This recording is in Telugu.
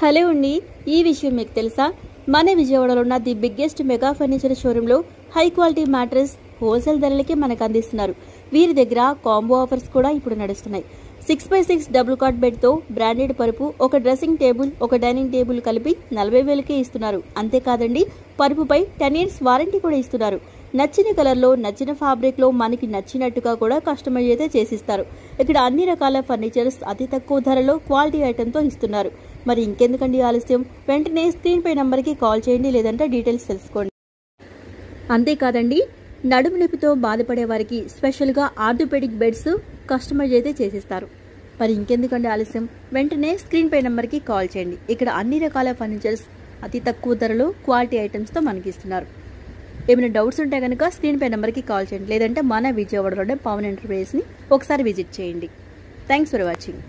హలో అండి, ఈ విషయం మీకు తెలుసా? మన విజయవాడలో ఉన్న ది బిగ్గెస్ట్ మెగా ఫర్నిచర్ షోరూంలో హై క్వాలిటీ మ్యాట్రెస్ హోల్సేల్ ధరలకి మనకు అందిస్తున్నారు. వీరి దగ్గర కాంబో ఆఫర్స్ కూడా ఇప్పుడు నడుస్తున్నాయి. 6x6 డబుల్ కాట్ బెడ్ తో బ్రాండెడ్ పరుపు, ఒక డ్రెస్సింగ్ టేబుల్, ఒక డైనింగ్ టేబుల్ కలిపి 40,000కే ఇస్తున్నారు. అంతేకాదండి, పరుపుపై 10 years వారంటీ కూడా ఇస్తున్నారు. నచ్చిన కలర్లో, నచ్చిన ఫ్యాబ్రిక్ లో మనకి నచ్చినట్టుగా కూడా కస్టమైజ్ అయితే చేసిస్తారు. ఇక్కడ అన్ని రకాల ఫర్నిచర్స్ అతి తక్కువ ధరలో క్వాలిటీ ఐటెంతో ఇస్తున్నారు. మరి ఇంకెందుకండి ఆలస్యం? వెంటనే స్క్రీన్ పై నంబర్కి కాల్ చేయండి, లేదంటే డీటెయిల్స్ తెలుసుకోండి. అంతేకాదండి, నడుము నొప్పితో బాధపడే వారికి స్పెషల్గా ఆర్థోపెడిక్ బెడ్స్ కస్టమైజ్ అయితే చేసిస్తారు. మరి ఇంకెందుకండి ఆలస్యం? వెంటనే స్క్రీన్ పై నంబర్కి కాల్ చేయండి. ఇక్కడ అన్ని రకాల ఫర్నిచర్స్ అతి తక్కువ ధరలో క్వాలిటీ ఐటమ్స్తో మనకి ఇస్తున్నారు. ఏమైనా డౌట్స్ ఉంటే కనుక స్క్రీన్ పై నెంబర్కి కాల్ చేయండి, లేదంటే మన విజయవాడలోనే పవన్ ఎంటర్ప్రైజెస్ని ఒకసారి విజిట్ చేయండి. Thanks for watching.